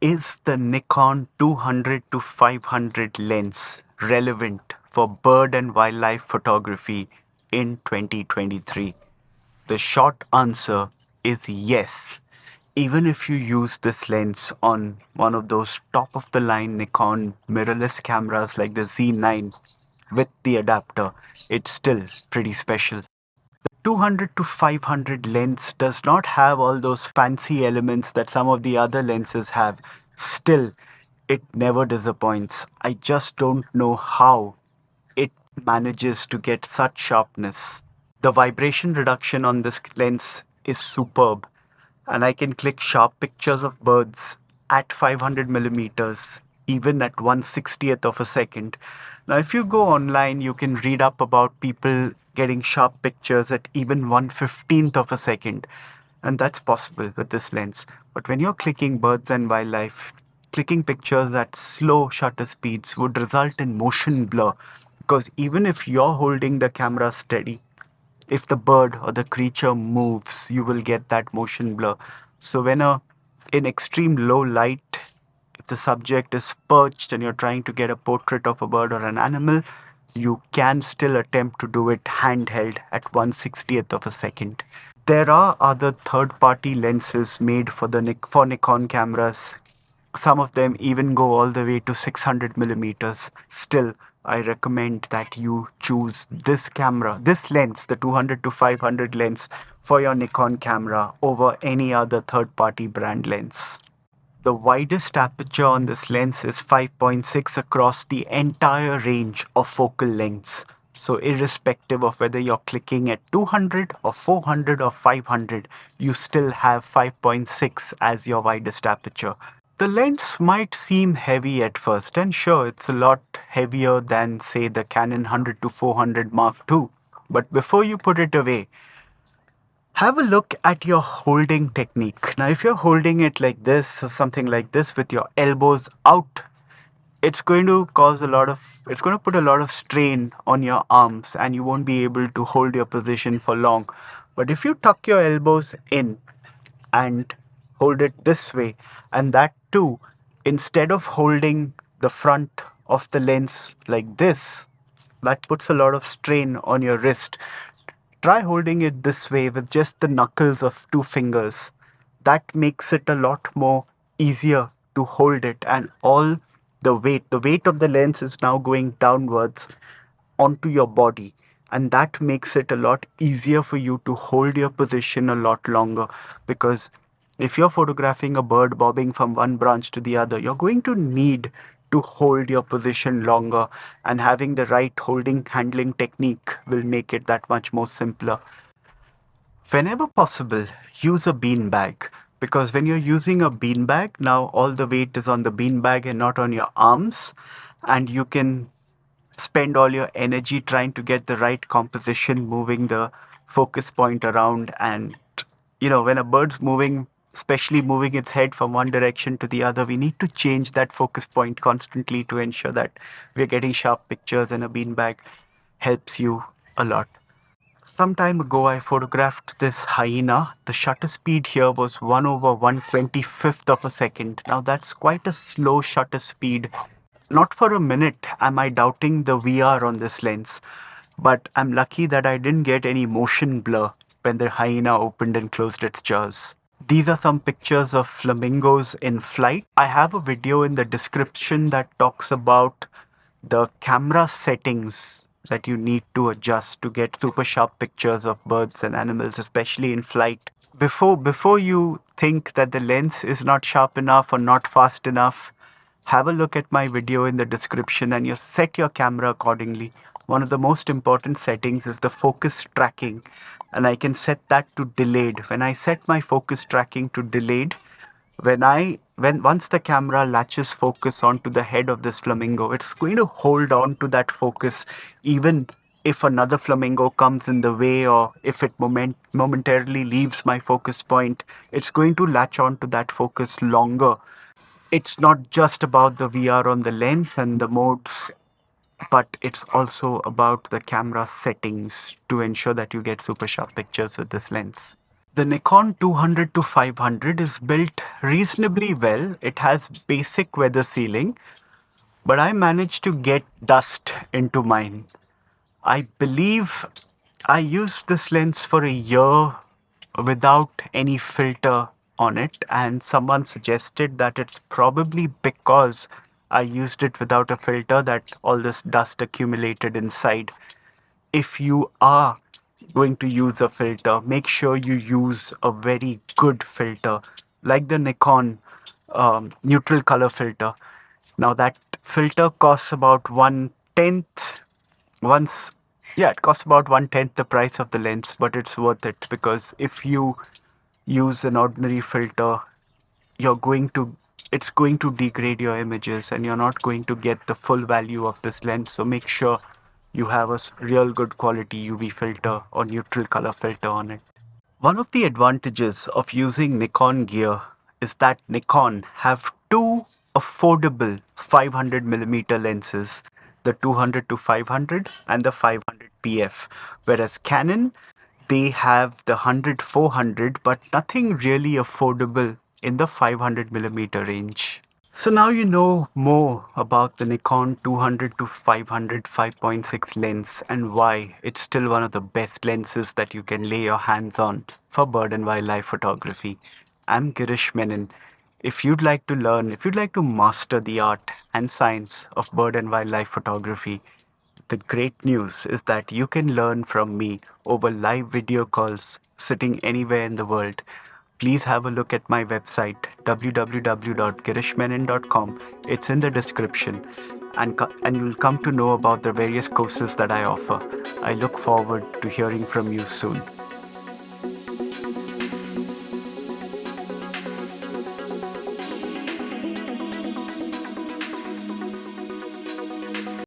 Is the Nikon 200 to 500 lens relevant for bird and wildlife photography in 2023? The short answer is yes. Even if you use this lens on one of those top of the line Nikon mirrorless cameras like the Z9 with the adapter, it's still pretty special. 200 to 500 lens does not have all those fancy elements that some of the other lenses have. Still, it never disappoints. I just don't know how it manages to get such sharpness. The vibration reduction on this lens is superb, and I can click sharp pictures of birds at 500 millimeters, even at 1/60th of a second. Now, if you go online, you can read up about people getting sharp pictures at even 1/15th of a second, and that's possible with this lens. But when you're clicking birds and wildlife, clicking pictures at slow shutter speeds would result in motion blur, because even if you're holding the camera steady, if the bird or the creature moves, you will get that motion blur. So when in extreme low light, if the subject is perched and you're trying to get a portrait of a bird or an animal, you can still attempt to do it handheld at 1/60th of a second. There are other third-party lenses made for for Nikon cameras. Some of them even go all the way to 600 millimeters. Still, I recommend that you choose this camera, this lens, the 200 to 500 lens for your Nikon camera over any other third-party brand lens. The widest aperture on this lens is 5.6 across the entire range of focal lengths. So irrespective of whether you're clicking at 200 or 400 or 500, you still have 5.6 as your widest aperture. The lens might seem heavy at first, and sure, it's a lot heavier than, say, the Canon 100 to 400 Mark II. But before you put it away, have a look at your holding technique. Now, if you're holding it like this or something like this with your elbows out, it's going to it's going to put a lot of strain on your arms and you won't be able to hold your position for long. But if you tuck your elbows in and hold it this way, and that too, instead of holding the front of the lens like this, that puts a lot of strain on your wrist. Try holding it this way with just the knuckles of two fingers. That makes it a lot more easier to hold it, and all the weight of the lens is now going downwards onto your body, and that makes it a lot easier for you to hold your position a lot longer, because if you're photographing a bird bobbing from one branch to the other, you're going to need to hold your position longer, and having the right holding handling technique will make it that much more simpler. Whenever possible, use a bean bag, because when you're using a bean bag, now all the weight is on the bean bag and not on your arms, and you can spend all your energy trying to get the right composition, moving the focus point around. And when a bird's moving, especially moving its head from one direction to the other, we need to change that focus point constantly to ensure that we're getting sharp pictures, and a beanbag helps you a lot. Some time ago, I photographed this hyena. The shutter speed here was 1 over 1/25th of a second. Now, that's quite a slow shutter speed. Not for a minute am I doubting the VR on this lens, but I'm lucky that I didn't get any motion blur when the hyena opened and closed its jaws. These are some pictures of flamingos in flight. I have a video in the description that talks about the camera settings that you need to adjust to get super sharp pictures of birds and animals, especially in flight. Before you think that the lens is not sharp enough or not fast enough, have a look at my video in the description and you set your camera accordingly. One of the most important settings is the focus tracking, and I can set that to delayed. When I set my focus tracking to delayed, when once the camera latches focus onto the head of this flamingo, it's going to hold on to that focus even if another flamingo comes in the way, or if it momentarily leaves my focus point, it's going to latch on to that focus longer. It's not just about the VR on the lens and the modes, but it's also about the camera settings to ensure that you get super sharp pictures with this lens. The Nikon 200 to 500 is built reasonably well. It has basic weather sealing, but I managed to get dust into mine. I believe I used this lens for a year without any filter on it, and someone suggested that it's probably because I used it without a filter that all this dust accumulated inside. If you are going to use a filter, make sure you use a very good filter, like the Nikon neutral color filter. Now that filter costs about one tenth once yeah, it costs about one tenth the price of the lens, but it's worth it because if you use an ordinary filter, you're going to it's going to degrade your images and you're not going to get the full value of this lens. So make sure you have a real good quality UV filter or neutral color filter on it. One of the advantages of using Nikon gear is that Nikon have two affordable 500 millimeter lenses, the 200 to 500 and the 500 PF, whereas Canon they have the 100 400 but nothing really affordable in the 500 millimeter range. So now you know more about the Nikon 200 to 500 5.6 lens and why it's still one of the best lenses that you can lay your hands on for bird and wildlife photography. I'm Girish Menon. If you'd like to master the art and science of bird and wildlife photography, the great news is that you can learn from me over live video calls sitting anywhere in the world. Please have a look at my website www.girishmenon.com. It's in the description and you'll come to know about the various courses that I offer. I look forward to hearing from you soon.